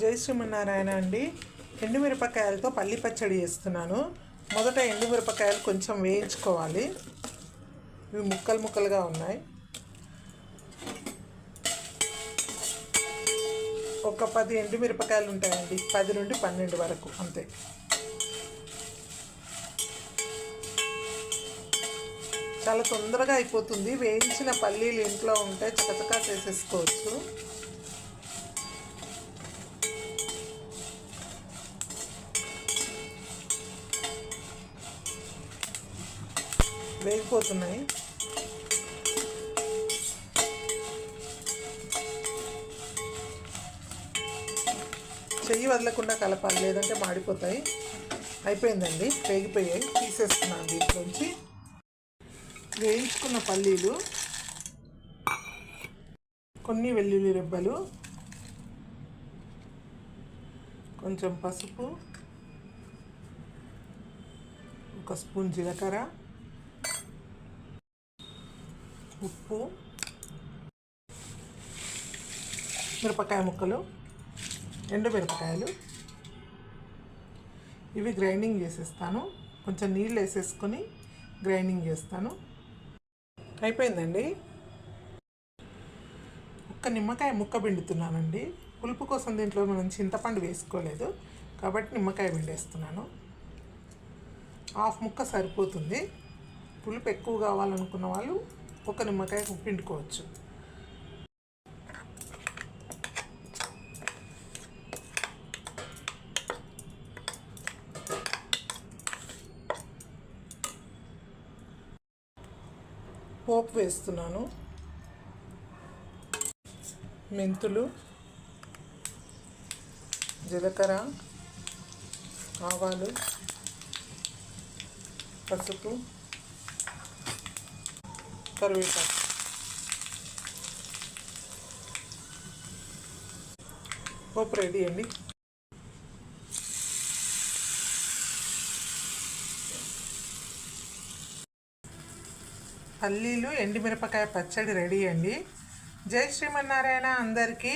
జై శ్రీమన్నారాయణ అండి. ఎండుమిరపకాయలతో పల్లి పచ్చడి చేస్తున్నాను. మొదట ఎండుమిరపకాయలు కొంచెం వేయించుకోవాలి. ఇవి ముక్కలు ముక్కలుగా ఉన్నాయి. ఒక 10 ఎండుమిరపకాయలు ఉంటాయండి, 10 నుండి 12 వరకు అంతే. చాలా తొందరగా అయిపోతుంది. వేయించిన పల్లీలు ఇంట్లో ఉంటే చకచకా చేసేసుకోవచ్చు. వేగిపోతున్నాయి. చెయ్యి వదలకుండా కలపాలి, లేదంటే మాడిపోతాయి. అయిపోయిందండి, వేగిపోయాయి. తీసేస్తున్నాను దీంట్లోంచి. వేయించుకున్న పల్లీలు, కొన్ని వెల్లుల్లి రెబ్బలు, కొంచెం పసుపు, ఒక స్పూన్ జీలకర్ర, ఉప్పు, మిరపకాయ ముక్కలు, ఎండుమిరపకాయలు, ఇవి గ్రైండింగ్ చేసేస్తాను. కొంచెం నీళ్ళు వేసేసుకొని గ్రైండింగ్ చేస్తాను. అయిపోయిందండి. ఒక్క నిమ్మకాయ ముక్క పిండుతున్నానండి. పులుపు కోసం దీంట్లో మనం చింతపండు వేసుకోలేదు కాబట్టి నిమ్మకాయ పిండేస్తున్నాను. హాఫ్ ముక్క సరిపోతుంది. పులుపు ఎక్కువ కావాలనుకున్న వాళ్ళు ఒక నిమ్మకాయ పిండుకోవచ్చు. పోపు వేస్తున్నాను. మెంతులు, జీలకర్ర, ఆవాలు, పసుపు, కరివేపాకు. పోపు రెడీ అండి. పల్లీలు ఎండుమిరపకాయ పచ్చడి రెడీ అండి. జై శ్రీమన్నారాయణ అందరికీ.